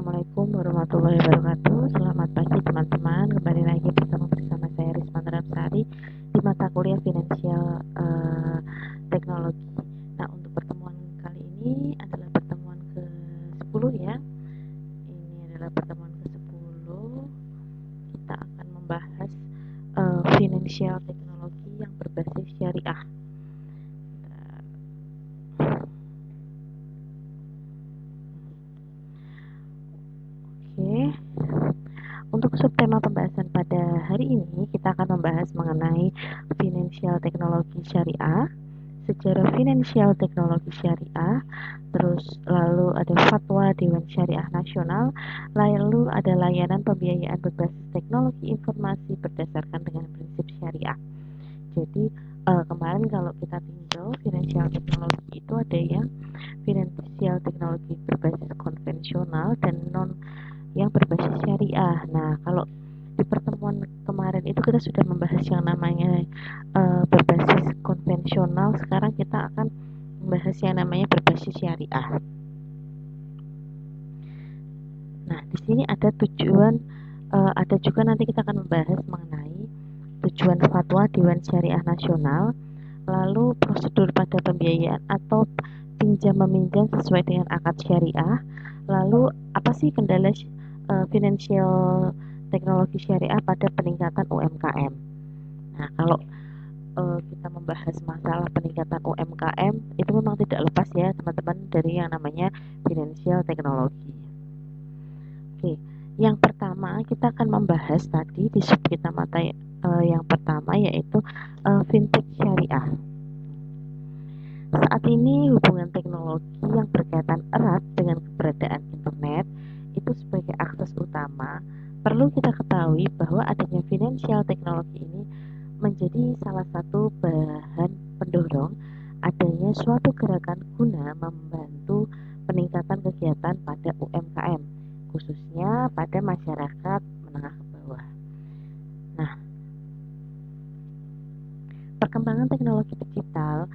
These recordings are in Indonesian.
Assalamualaikum warahmatullahi wabarakatuh. Selamat pagi teman-teman. Kembali lagi bersama saya Risma Sari di mata kuliah Finansial Teknologi. Nah, untuk pertemuan kali ini adalah pertemuan ke-10 ya. Ini adalah pertemuan ke-10. Kita akan membahas Financial Teknologi yang berbasis syariah. Oke. Untuk subtema pembahasan pada hari ini, kita akan membahas mengenai Financial Teknologi Syariah, sejarah Financial Teknologi Syariah, terus lalu ada fatwa Dewan Syariah Nasional, lalu ada layanan pembiayaan berbasis teknologi informasi berdasarkan dengan prinsip syariah. Jadi kemarin kalau kita tinjau Financial Teknologi itu ada yang Financial Teknologi berbasis konvensional dan non yang berbasis syariah. Nah, kalau di pertemuan kemarin itu kita sudah membahas yang namanya berbasis konvensional. Sekarang kita akan membahas yang namanya berbasis syariah. Nah, di sini ada tujuan, ada juga nanti kita akan membahas mengenai tujuan fatwa Dewan Syariah Nasional, lalu prosedur pada pembiayaan atau pinjam meminjam sesuai dengan akad syariah, lalu apa sih kendala Financial Teknologi Syariah pada peningkatan UMKM. Nah, kalau kita membahas masalah peningkatan UMKM itu memang tidak lepas ya teman-teman dari yang namanya Financial Teknologi. Oke, yang pertama kita akan membahas tadi di sub kita mata yang pertama yaitu fintech syariah. Saat ini hubungan teknologi yang berkaitan erat dengan keberadaan internet itu sebagai akses utama. Perlu kita ketahui bahwa adanya financial teknologi ini menjadi salah satu bahan pendorong adanya suatu gerakan guna membantu peningkatan kegiatan pada UMKM, khususnya pada masyarakat menengah ke bawah. Nah, perkembangan teknologi digital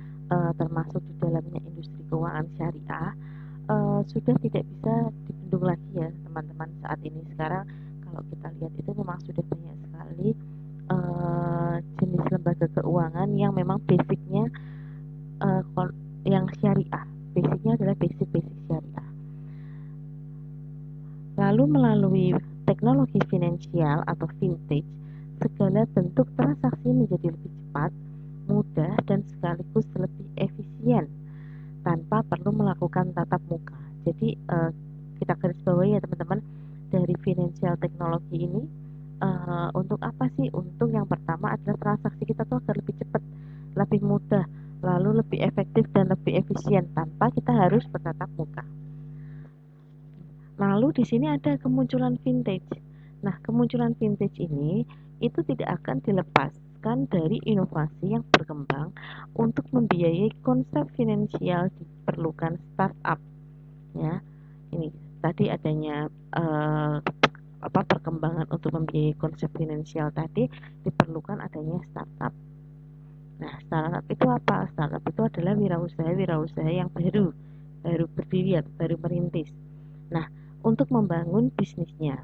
termasuk di dalamnya industri keuangan syariah sudah tidak bisa dibendung lagi ya teman-teman. Saat ini sekarang kalau kita lihat itu memang sudah banyak sekali jenis lembaga keuangan yang memang basicnya yang syariah, basicnya adalah basic syariah. Lalu melalui teknologi finansial atau fintech, segala bentuk transaksi menjadi lebih cepat, mudah, dan sekaligus lebih efisien tanpa perlu melakukan tatap muka. Jadi kita garis bawahi ya teman-teman, dari financial teknologi ini untuk apa sih? Untuk yang pertama adalah transaksi kita tuh agar lebih cepat, lebih mudah, lalu lebih efektif dan lebih efisien tanpa kita harus bertatap muka. Lalu di sini ada kemunculan vintage. Nah, kemunculan vintage ini itu tidak akan dilepaskan dari inovasi yang berkembang untuk membiayai konsep finansial diperlukan startup. Ya, ini tadi adanya perkembangan untuk membiayai konsep finansial tadi diperlukan adanya startup. Nah, startup itu apa? Startup itu adalah wirausaha yang baru berdiri, baru merintis. Nah, untuk membangun bisnisnya.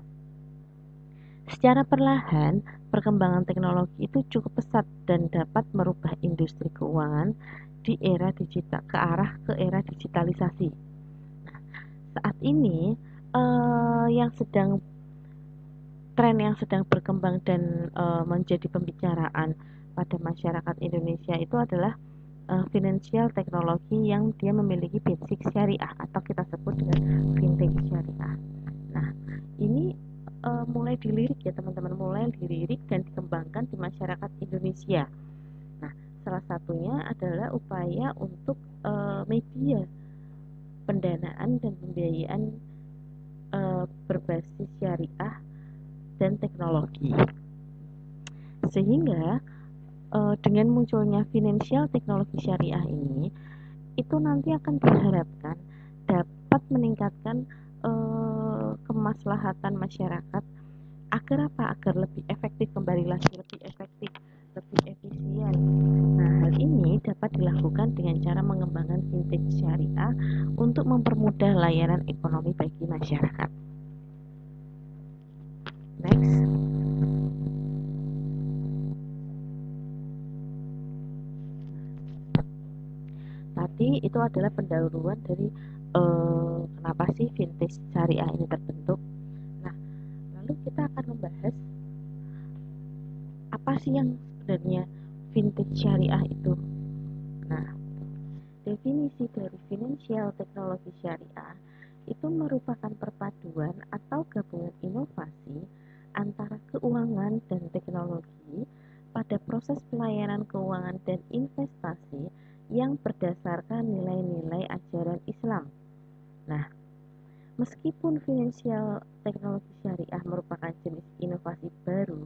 Secara perlahan, perkembangan teknologi itu cukup pesat dan dapat merubah industri keuangan di era digital ke era digitalisasi. Nah, saat ini tren yang sedang berkembang dan menjadi pembicaraan pada masyarakat Indonesia itu adalah financial teknologi yang dia memiliki basic syariah atau kita sebut dengan fintech syariah. Nah, ini mulai dilirik ya teman-teman, mulai dilirik dan dikembangkan di masyarakat Indonesia. Nah, salah satunya adalah upaya untuk media pendanaan dan pembiayaan berbasis syariah dan teknologi. Sehingga dengan munculnya financial teknologi syariah ini itu nanti akan diharapkan dapat meningkatkan kemaslahatan masyarakat agar apa? Agar lebih efektif, kembali lagi lebih efektif, lebih efisien. Nah, hal ini dapat dilakukan dengan cara mengembangkan fintech syariah untuk mempermudah layanan ekonomi bagi masyarakat. Jadi itu adalah pendahuluan dari kenapa sih vintage syariah ini terbentuk. Nah, lalu kita akan membahas apa sih yang sebenarnya vintage syariah itu. Nah, definisi dari financial teknologi syariah itu merupakan perpaduan atau gabungan inovasi antara keuangan dan teknologi pada proses pelayanan keuangan dan investasi yang berdasarkan nilai-nilai ajaran Islam. Nah, meskipun financial teknologi syariah merupakan jenis inovasi baru,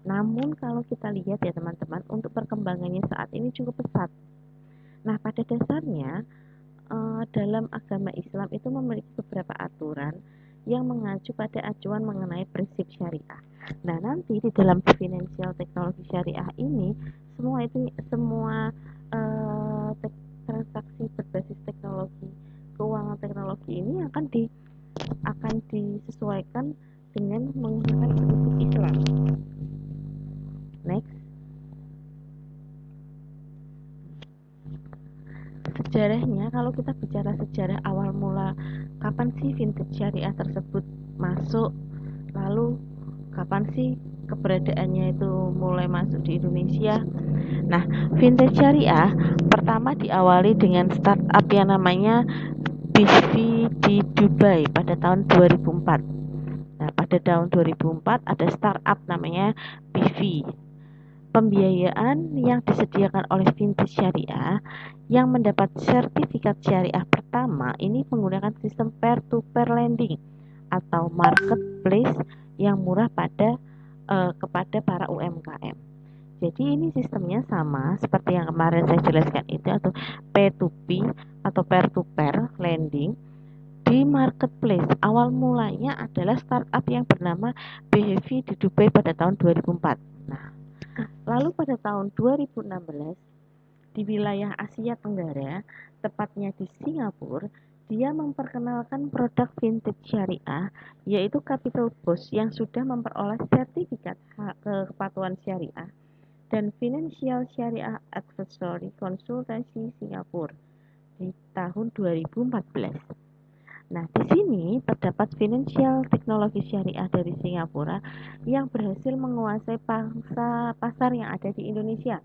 namun kalau kita lihat ya teman-teman, untuk perkembangannya saat ini cukup pesat. Nah, pada dasarnya dalam agama Islam itu memiliki beberapa aturan yang mengacu pada acuan mengenai prinsip syariah. Nah, nanti di dalam financial teknologi syariah ini semua transaksi berbasis teknologi keuangan teknologi ini akan disesuaikan dengan menggunakan prinsip Islam. Next. Sejarahnya, kalau kita bicara sejarah awal mula kapan sih vintage syariah tersebut masuk, lalu kapan sih keberadaannya itu mulai masuk di Indonesia. Nah, vintage syariah pertama diawali dengan startup yang namanya BISV di Dubai pada tahun 2004. Nah, pada tahun 2004 ada startup namanya BISV. Pembiayaan yang disediakan oleh vintage syariah yang mendapat sertifikat syariah pertama ini menggunakan sistem peer-to-peer lending atau marketplace yang murah kepada para UMKM. Jadi ini sistemnya sama seperti yang kemarin saya jelaskan itu, atau P2P atau peer-to-peer lending di marketplace. Awal mulanya adalah startup yang bernama BHV di Dubai pada tahun 2004. Nah, lalu pada tahun 2016 di wilayah Asia Tenggara, tepatnya di Singapura, dia memperkenalkan produk vintage syariah yaitu Capital Boss yang sudah memperoleh sertifikat kepatuhan syariah dan Financial Syariah Advisory Konsultasi Singapura di tahun 2014. Nah, di sini terdapat financial teknologi syariah dari Singapura yang berhasil menguasai pasar yang ada di Indonesia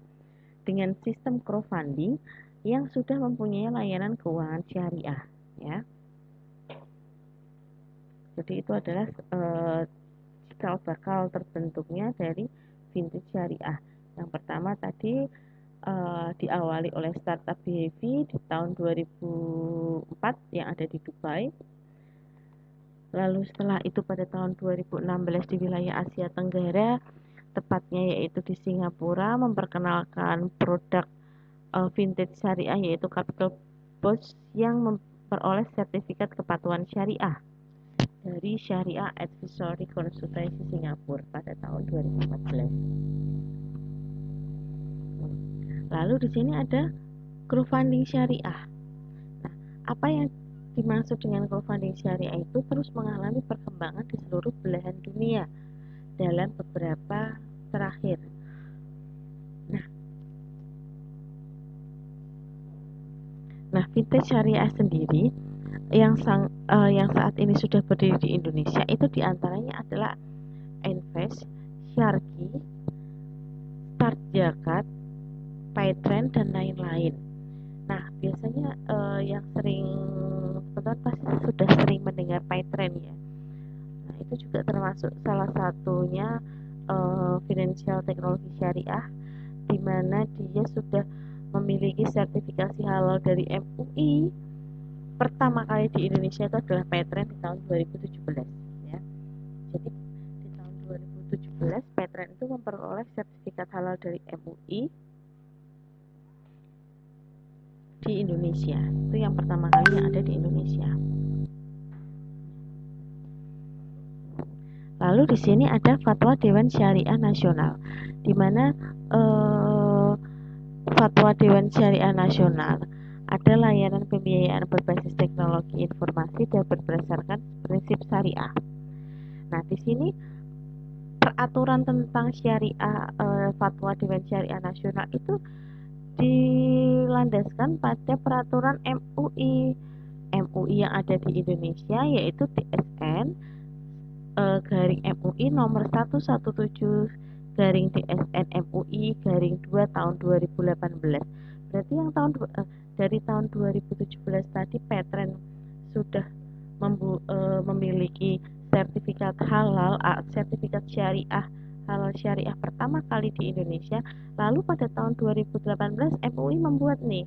dengan sistem crowdfunding yang sudah mempunyai layanan keuangan syariah, ya. Jadi itu adalah cikal bakal terbentuknya dari vintage syariah. Yang pertama tadi diawali oleh startup BHV di tahun 2004 yang ada di Dubai. Lalu setelah itu pada tahun 2016 di wilayah Asia Tenggara, tepatnya yaitu di Singapura, memperkenalkan produk vintage syariah yaitu Capital Boss yang memperoleh sertifikat kepatuhan syariah dari Syariah Advisory Konsultasi Singapura pada tahun 2014. Lalu di sini ada crowdfunding syariah. Nah, apa yang dimaksud dengan crowdfunding syariah itu terus mengalami perkembangan di seluruh belahan dunia dalam beberapa terakhir. Nah, vintage syariah sendiri yang saat ini sudah berdiri di Indonesia itu diantaranya adalah Invest, Syarki, Start Zakat, Paytrend dan lain-lain. Nah, biasanya yang teman-teman pasti sudah sering mendengar Paytrend ya. Nah, itu juga termasuk salah satunya financial teknologi syariah, di mana dia sudah memiliki sertifikasi halal dari MUI. Pertama kali di Indonesia itu adalah Paytrend di tahun 2017 ya. Jadi di tahun 2017 Paytrend itu memperoleh sertifikat halal dari MUI di Indonesia. Itu yang pertama kali yang ada di Indonesia. Lalu di sini ada Fatwa Dewan Syariah Nasional, di mana Fatwa Dewan Syariah Nasional ada layanan pembiayaan berbasis teknologi informasi dan berdasarkan prinsip syariah. Nah, di sini peraturan tentang syariah Fatwa Dewan Syariah Nasional itu dilandaskan pada peraturan MUI yang ada di Indonesia, yaitu DSN garing MUI nomor 117 garing DSN MUI garing 2 tahun 2018. Berarti yang dari tahun 2017 tadi Petren sudah memiliki sertifikat halal, sertifikat syariah halal syariah pertama kali di Indonesia. Lalu pada tahun 2018 MUI membuat nih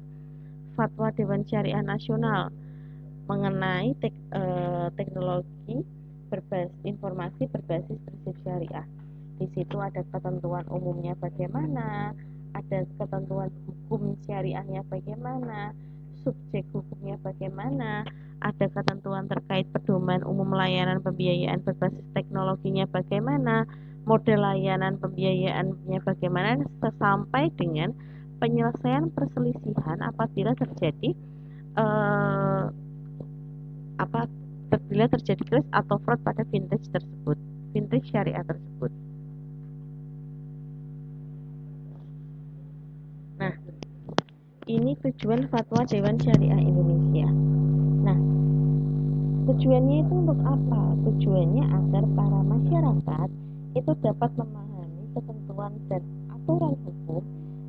Fatwa Dewan Syariah Nasional mengenai teknologi informasi berbasis prinsip syariah. Di situ ada ketentuan umumnya bagaimana, ada ketentuan hukum syariahnya bagaimana, subjek hukumnya bagaimana, ada ketentuan terkait pedoman umum layanan pembiayaan berbasis teknologinya bagaimana, model layanan pembiayaannya bagaimana, sampai dengan penyelesaian perselisihan apabila terjadi apabila terjadi crash atau fraud pada vintage syariah tersebut. Nah, ini tujuan Fatwa Dewan Syariah Indonesia. Nah, tujuannya itu untuk apa? Tujuannya agar para masyarakat itu dapat memahami ketentuan dan aturan hukum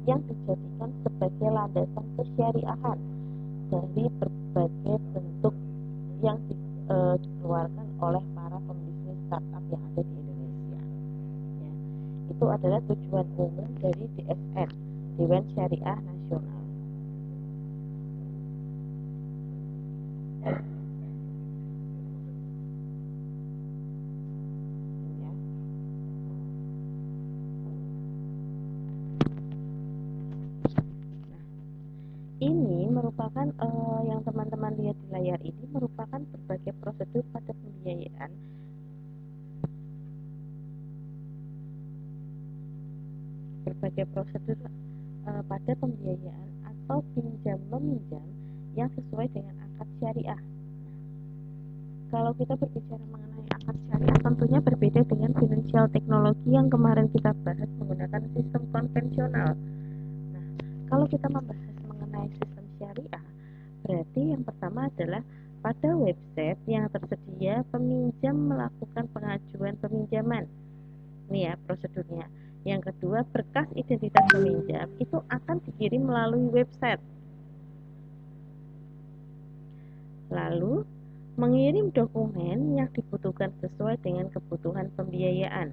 yang dijadikan sebagai landasan kesyariahan dari berbagai bentuk yang dikeluarkan oleh para pembisnis startup yang ada di Indonesia. Ya, itu adalah tujuan umum dari DSN, Dewan Syariah Nasional. Ya. Nah, ini merupakan yang teman-teman lihat di layar ini merupakan berbagai prosedur pada pembiayaan pada pembiayaan atau pinjam meminjam yang sesuai dengan akad syariah. Kalau kita berbicara mengenai akad syariah, tentunya berbeda dengan financial teknologi yang kemarin kita bahas menggunakan sistem konvensional. Nah, kalau kita membahas mengenai sistem syariah, berarti yang pertama adalah pada website yang tersedia, peminjam melakukan pengajuan peminjaman. Ini ya prosedurnya. Yang kedua, berkas identitas peminjam itu akan dikirim melalui website. Lalu, mengirim dokumen yang dibutuhkan sesuai dengan kebutuhan pembiayaan.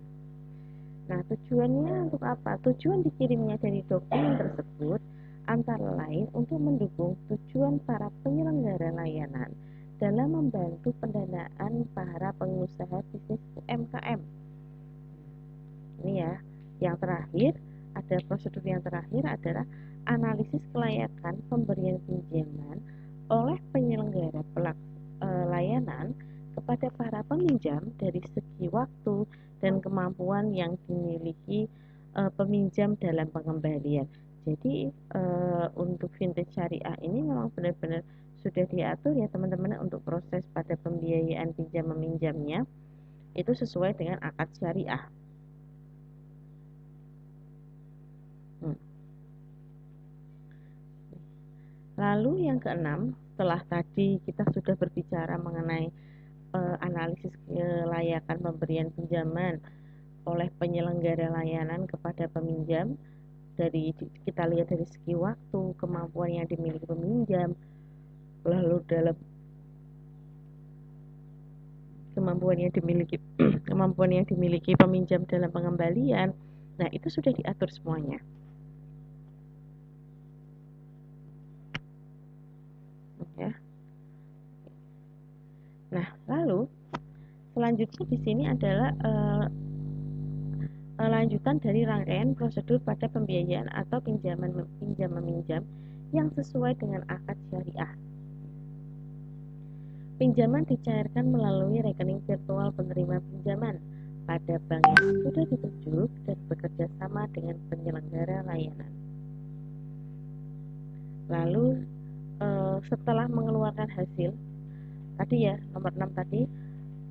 Nah, tujuannya untuk apa? Tujuan dikirimnya dari dokumen tersebut antara lain untuk mendukung tujuan para penyelenggara layanan dalam membantu pendanaan para pengusaha bisnis UMKM. Ini ya. Yang terakhir, ada prosedur yang terakhir adalah analisis kelayakan pemberian pinjaman oleh penyelenggara layanan kepada para peminjam dari segi waktu dan kemampuan yang dimiliki peminjam dalam pengembalian. Jadi untuk vintage syariah ini memang benar-benar sudah diatur ya teman-teman untuk proses pada pembiayaan pinjam meminjamnya itu sesuai dengan akad syariah. Lalu yang keenam, setelah tadi kita sudah berbicara mengenai analisis kelayakan pemberian pinjaman oleh penyelenggara layanan kepada peminjam, kita lihat dari segi waktu, kemampuan yang dimiliki peminjam, lalu dalam kemampuan yang dimiliki peminjam dalam pengembalian. Nah, itu sudah diatur semuanya. Ya. Nah, lalu selanjutnya di sini adalah lanjutan dari rangkaian prosedur pada pembiayaan atau pinjam meminjam yang sesuai dengan akad syariah. Pinjaman dicairkan melalui rekening virtual penerima pinjaman pada bank yang sudah ditunjuk dan bekerja sama dengan penyelenggara layanan. Lalu setelah mengeluarkan hasil tadi ya, nomor 6 tadi,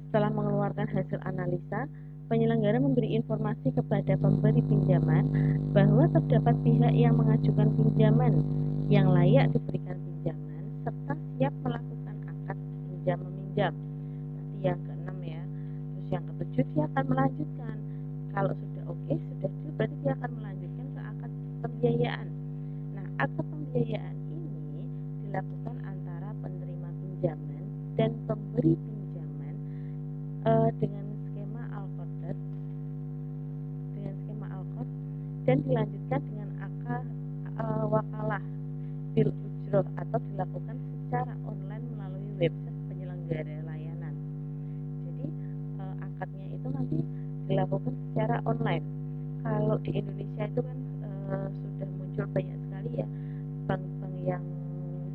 setelah mengeluarkan hasil analisa, penyelenggara memberi informasi kepada pemberi pinjaman bahwa terdapat pihak yang mengajukan pinjaman yang layak diberikan pinjaman serta siap melakukan akad pinjam meminjam. Nanti yang keenam ya. Terus yang ketujuh dia akan melanjutkan. Kalau sudah oke, sudah deal, berarti dia akan melanjutkan ke akad pembiayaan. Nah, akad pembiayaan ini dilakukan antara penerima pinjaman dan pemberi pinjaman dengan skema Al-Qadar, dan dilanjutkan dengan akad wakalah bil ujroh atau dilakukan secara online melalui website penyelenggara layanan. Jadi akadnya itu nanti dilakukan secara online. Kalau di Indonesia itu kan sudah muncul banyak sekali ya bank-bank yang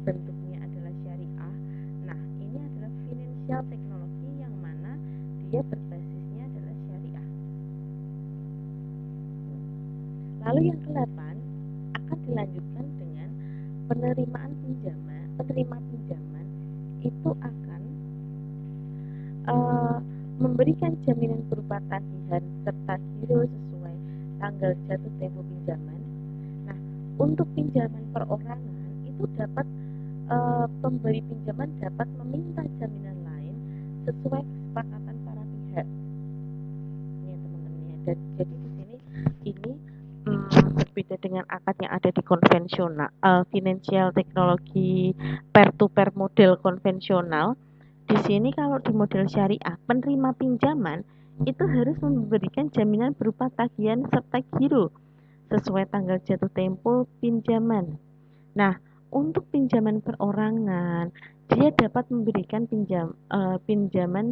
bentuknya adalah syariah. Nah, ini adalah financial technology yang mana dia berbasisnya adalah syariah. Lalu yang ke-8 akan dilanjutkan dengan penerimaan pinjaman. Penerima pinjaman itu akan memberikan jaminan berupa tagihan serta giro sesuai tanggal jatuh tempo pinjaman. Nah, untuk pinjaman perorangan itu dapat pemberi pinjaman dapat meminta jaminan lain sesuai kesepakatan para pihak. Ini teman-teman ya. Jadi di sini ini berbeda dengan akad yang ada di konvensional financial teknologi peer-to-peer model konvensional. Di sini kalau di model syariah, penerima pinjaman itu harus memberikan jaminan berupa tagihan serta giro sesuai tanggal jatuh tempo pinjaman. Nah, untuk pinjaman perorangan, dia dapat memberikan pinjaman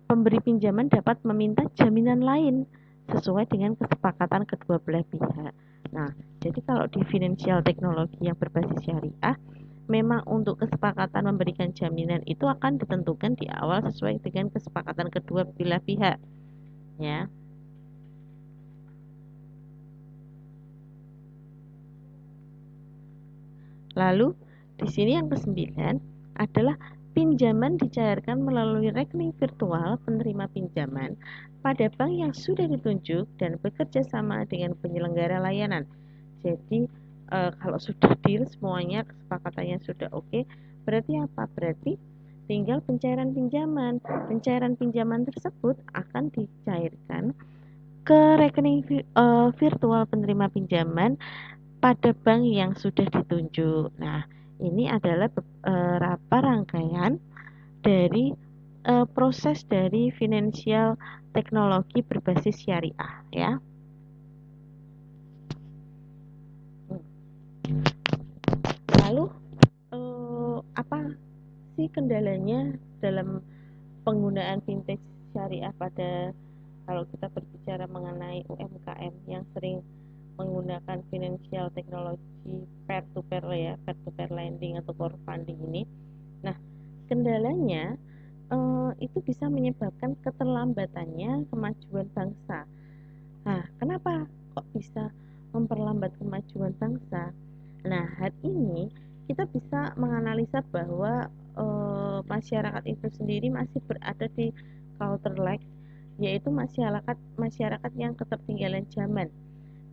pemberi pinjaman dapat meminta jaminan lain sesuai dengan kesepakatan kedua belah pihak. Nah, jadi kalau di financial teknologi yang berbasis syariah, memang untuk kesepakatan memberikan jaminan itu akan ditentukan di awal sesuai dengan kesepakatan kedua belah pihak. Ya. Lalu di sini yang ke-9 adalah pinjaman dicairkan melalui rekening virtual penerima pinjaman pada bank yang sudah ditunjuk dan bekerja sama dengan penyelenggara layanan. Jadi kalau sudah deal semuanya kesepakatannya sudah oke, berarti apa? Berarti tinggal pencairan pinjaman. Pencairan pinjaman tersebut akan dicairkan ke rekening virtual penerima pinjaman pada bank yang sudah ditunjuk. Nah, ini adalah beberapa rangkaian dari proses dari financial teknologi berbasis syariah ya. Lalu apa sih kendalanya dalam penggunaan fintech syariah pada kalau kita berbicara mengenai UMKM yang sering menggunakan financial technology peer-to-peer ya, peer-to-peer lending atau crowdfunding ini. Nah, kendalanya itu bisa menyebabkan keterlambatannya kemajuan bangsa. Nah, kenapa kok bisa memperlambat kemajuan bangsa? Nah, hari ini kita bisa menganalisa bahwa masyarakat itu sendiri masih berada di culture lag, yaitu masyarakat yang ketertinggalan zaman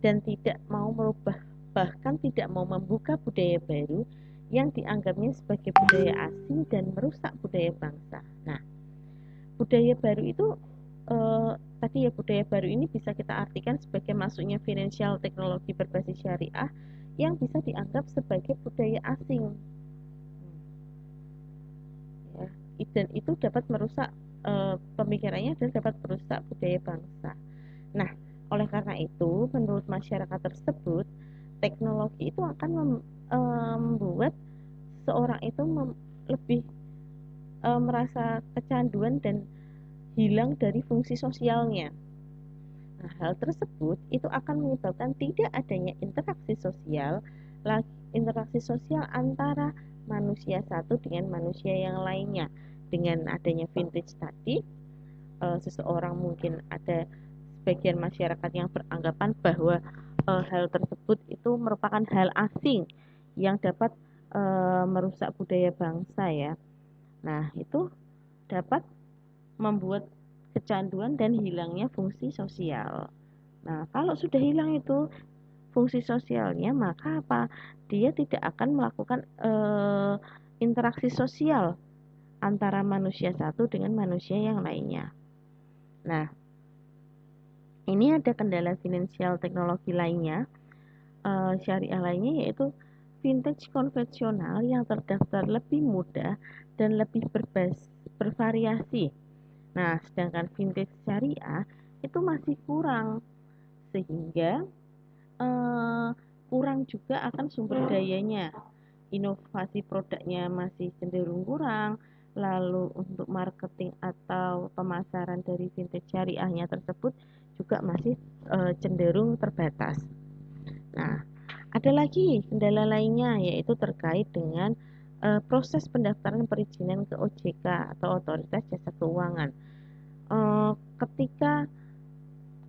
dan tidak mau merubah, bahkan tidak mau membuka budaya baru yang dianggapnya sebagai budaya asing dan merusak budaya bangsa. Nah, budaya baru itu tadi ya, budaya baru ini bisa kita artikan sebagai masuknya financial teknologi berbasis syariah yang bisa dianggap sebagai budaya asing. Ya, dan itu dapat merusak pemikirannya dan dapat merusak budaya bangsa. Nah, oleh karena itu, menurut masyarakat tersebut, teknologi itu akan membuat seorang itu lebih merasa kecanduan dan hilang dari fungsi sosialnya. Nah, hal tersebut itu akan menyebabkan tidak adanya interaksi sosial antara manusia satu dengan manusia yang lainnya. Dengan adanya vintage tadi, seseorang mungkin ada sebagian masyarakat yang beranggapan bahwa hal tersebut itu merupakan hal asing yang dapat merusak budaya bangsa ya. Nah, itu dapat membuat kecanduan dan hilangnya fungsi sosial. Nah, kalau sudah hilang itu fungsi sosialnya, maka apa? Dia tidak akan melakukan interaksi sosial antara manusia satu dengan manusia yang lainnya. Nah, ini ada kendala finansial teknologi lainnya, syariah lainnya, yaitu vintage konvensional yang terdaftar lebih mudah dan lebih bervariasi. Nah, sedangkan vintage syariah itu masih kurang, sehingga kurang juga akan sumber dayanya. Inovasi produknya masih cenderung kurang, lalu untuk marketing atau pemasaran dari vintage syariahnya tersebut juga masih cenderung terbatas. Nah, ada lagi kendala lainnya, yaitu terkait dengan proses pendaftaran perizinan ke OJK atau Otoritas Jasa Keuangan. Ketika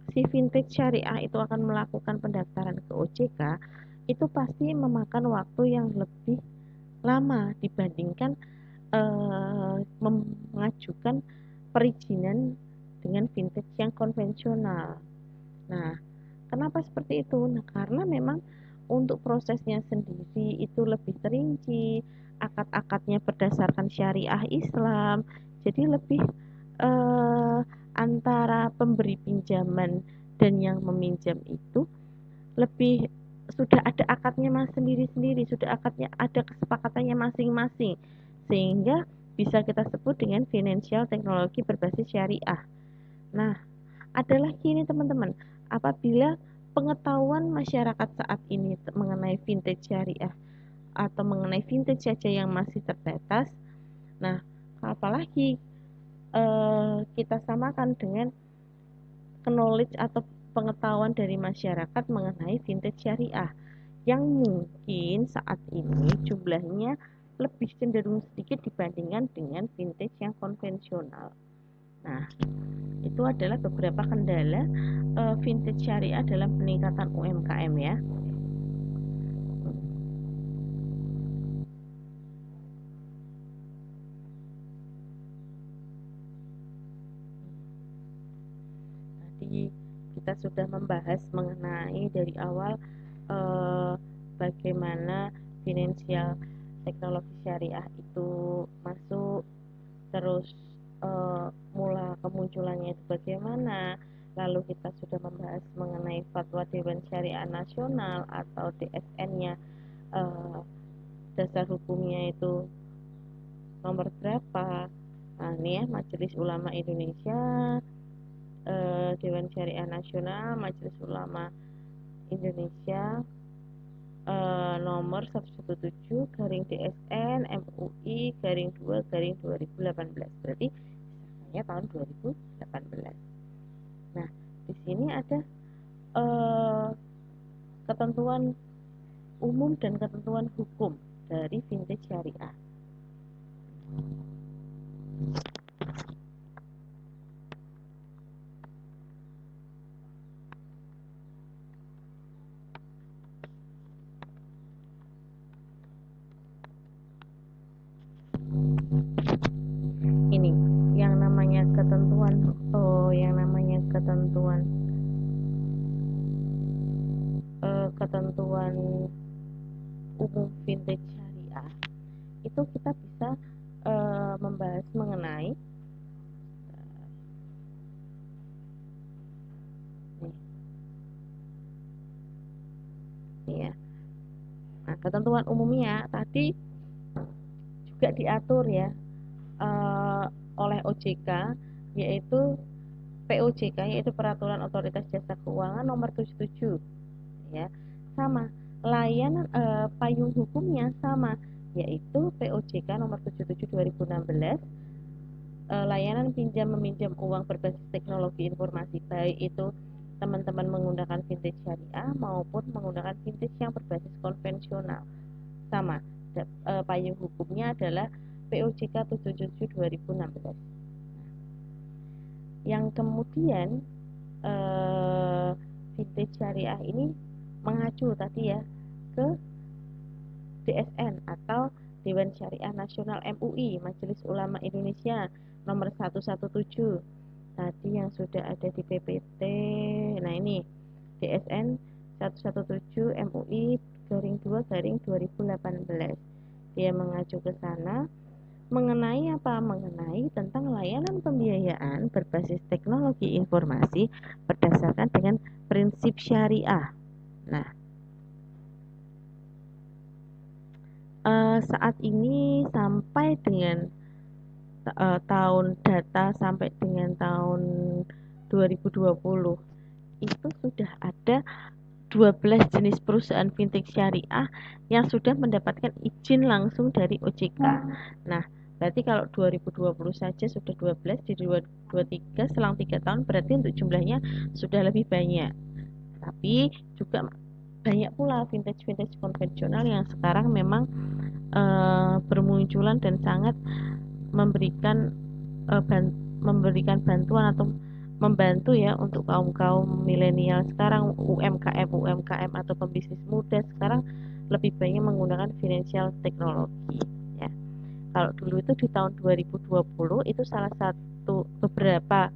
si vintage syariah itu akan melakukan pendaftaran ke OJK, itu pasti memakan waktu yang lebih lama dibandingkan mengajukan perizinan dengan vintage yang konvensional. Nah, kenapa seperti itu? Nah, karena memang untuk prosesnya sendiri itu lebih terinci, akad-akadnya berdasarkan syariah Islam, jadi lebih eh, antara pemberi pinjaman dan yang meminjam itu lebih sudah ada akadnya sendiri-sendiri, sudah akadnya ada kesepakatannya masing-masing, sehingga bisa kita sebut dengan financial teknologi berbasis syariah. Nah, ada lagi ini teman-teman, apabila pengetahuan masyarakat saat ini mengenai vintage syariah atau mengenai vintage saja yang masih terbatas, nah apalagi kita samakan dengan knowledge atau pengetahuan dari masyarakat mengenai vintage syariah yang mungkin saat ini jumlahnya lebih cenderung sedikit dibandingkan dengan vintage yang konvensional. Nah, itu adalah beberapa kendala vintage syariah dalam peningkatan UMKM ya. Tadi kita sudah membahas mengenai dari awal eh, bagaimana finansial teknologi syariah itu masuk, terus mula kemunculannya itu bagaimana. Lalu kita sudah membahas mengenai Fatwa Dewan Syariah Nasional atau DSN-nya, dasar hukumnya itu nomor berapa. Nah, ini ya, Majelis Ulama Indonesia, Dewan Syariah Nasional, Majelis Ulama Indonesia, nomor 117 garing DSN MUI garing 2 garing 2018. Berarti disahkannya tahun 2018. Nah, di sini ada ketentuan umum dan ketentuan hukum dari vintage syariah. Ini yang namanya ketentuan, ketentuan umum vintage syariah itu kita bisa membahas mengenai nih ya. Nah, ketentuan umumnya tadi juga diatur ya oleh OJK, yaitu POJK, yaitu Peraturan Otoritas Jasa Keuangan nomor 77 ya. Sama layanan payung hukumnya sama, yaitu POJK nomor 77 2016, layanan pinjam meminjam uang berbasis teknologi informasi, baik itu teman-teman menggunakan vintage syariah maupun menggunakan vintage yang berbasis konvensional, sama payung hukumnya adalah POJK 77 2016. Yang kemudian vintage syariah ini mengacu tadi ya ke DSN atau Dewan Syariah Nasional MUI, Majelis Ulama Indonesia nomor 117. tadi yang sudah ada di PPT. Nah, ini DSN 117 MUI garing 2 garing 2018. Dia mengacu ke sana mengenai apa? Mengenai tentang layanan pembiayaan berbasis teknologi informasi berdasarkan dengan prinsip syariah. Nah, saat ini sampai dengan tahun data sampai dengan tahun 2020 itu sudah ada 12 jenis perusahaan fintech syariah yang sudah mendapatkan izin langsung dari OJK. Nah, berarti kalau 2020 saja sudah 12, di 2023 selang 3 tahun berarti untuk jumlahnya sudah lebih banyak. Tapi juga banyak pula vintage-vintage konvensional yang sekarang memang bermunculan dan sangat memberikan memberikan bantuan atau membantu ya untuk kaum milenial sekarang, UMKM atau pembisnis muda sekarang lebih banyak menggunakan financial technology ya. Kalau dulu itu di tahun 2020 itu salah satu beberapa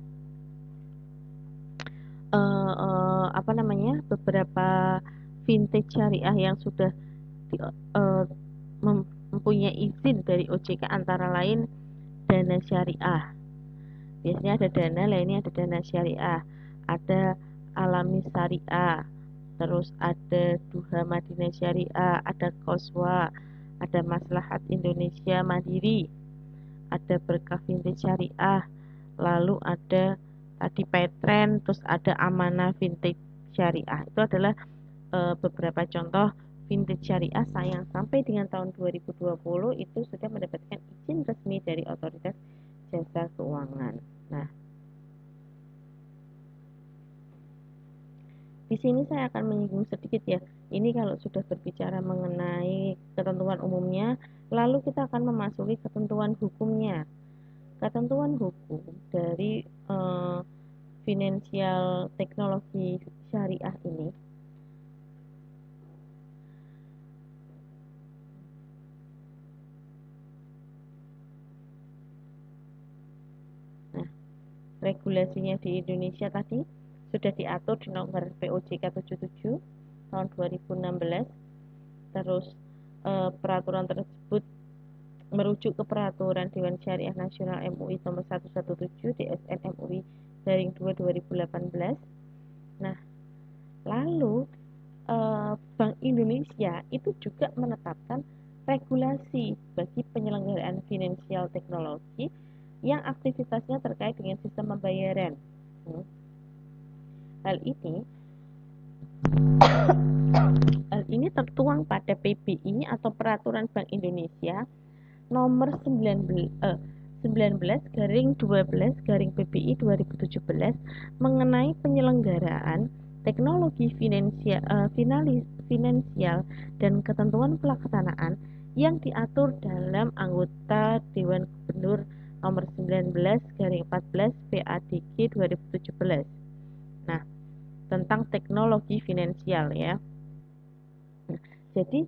beberapa vintage syariah yang sudah di, mempunyai izin dari OJK antara lain Dana Syariah. Biasanya ada Dana, lainnya ada Dana Syariah, ada Alami Syariah, terus ada Duha Madinah Syariah, ada Koswa, ada Maslahat Indonesia Mandiri, ada Berkah Vintage Syariah, lalu ada tadi Petren, terus ada Amanah Vintage Syariah. Itu adalah beberapa contoh vintage syariah yang sampai dengan tahun 2020 itu sudah mendapatkan izin resmi dari otoritas jasa keuangan. Nah, di sini saya akan menyinggung sedikit ya. Ini kalau sudah berbicara mengenai ketentuan umumnya, lalu kita akan memasuki ketentuan hukumnya. Ketentuan hukum dari financial teknologi syariah ini regulasinya di Indonesia tadi sudah diatur di nomor POJK 77 tahun 2016. Terus peraturan tersebut merujuk ke peraturan Dewan Syariah Nasional MUI nomor 117 DSN MUI garing 2 2018. Nah, lalu Bank Indonesia itu juga menetapkan regulasi bagi penyelenggaraan finansial teknologi yang aktivitasnya terkait dengan sistem pembayaran. Hal ini tertuang pada PBI atau Peraturan Bank Indonesia nomor 19 garing 12 garing PBI 2017 mengenai penyelenggaraan teknologi finansial dan ketentuan pelaksanaan yang diatur dalam anggota Dewan Gubernur nomor 19 garing 14 PADG 2017. Nah, tentang teknologi finansial ya. Jadi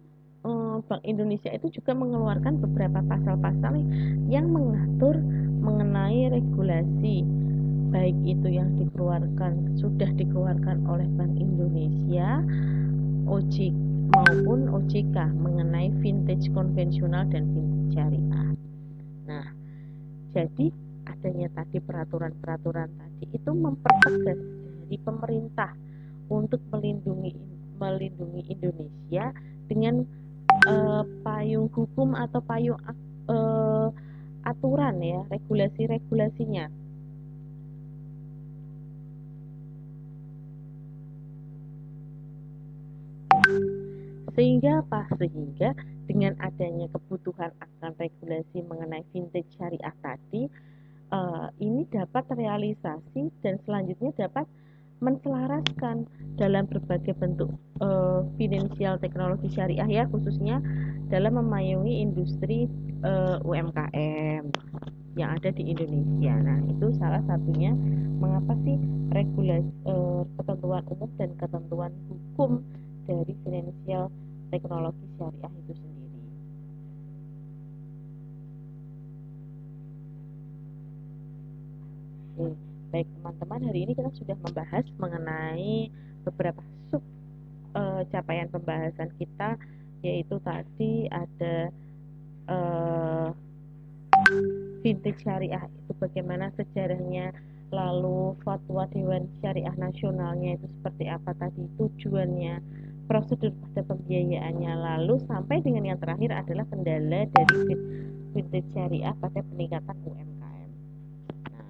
Bank Indonesia itu juga mengeluarkan beberapa pasal-pasal yang mengatur mengenai regulasi, baik itu yang sudah dikeluarkan oleh Bank Indonesia, OJK maupun OJK mengenai vintage konvensional dan vintage syariah. Nah, jadi adanya tadi peraturan-peraturan tadi itu mempertegas dari pemerintah untuk melindungi Indonesia dengan payung hukum atau payung aturan ya, regulasinya. Sehingga apa? Sehingga dengan adanya kebutuhan akan regulasi mengenai vintage syariah tadi, ini dapat terrealisasi dan selanjutnya dapat menselaraskan dalam berbagai bentuk finansial teknologi syariah ya, khususnya dalam memayungi industri UMKM yang ada di Indonesia. Nah, itu salah satunya mengapa sih regulasi ketentuan umum dan ketentuan hukum dari finansial teknologi syariah itu sendiri. Oke. Baik teman-teman, hari ini kita sudah membahas mengenai beberapa sub capaian pembahasan kita, yaitu tadi ada vintage syariah itu bagaimana sejarahnya, lalu fatwa Dewan Syariah Nasionalnya itu seperti apa tadi, tujuannya, prosedur pada pembiayaannya, lalu sampai dengan yang terakhir adalah kendala dari vintage syariah pada peningkatan UMKM. Nah,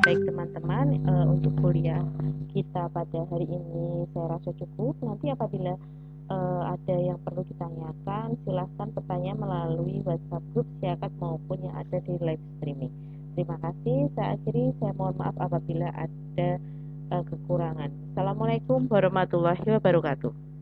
baik teman-teman, untuk kuliah kita pada hari ini saya rasa cukup. Nanti apabila ada yang perlu ditanyakan, silahkan bertanya melalui WhatsApp grup Syakat maupun yang ada di live streaming. Terima kasih. Saya akhiri, saya mohon maaf apabila ada kekurangan. Assalamualaikum warahmatullahi wabarakatuh.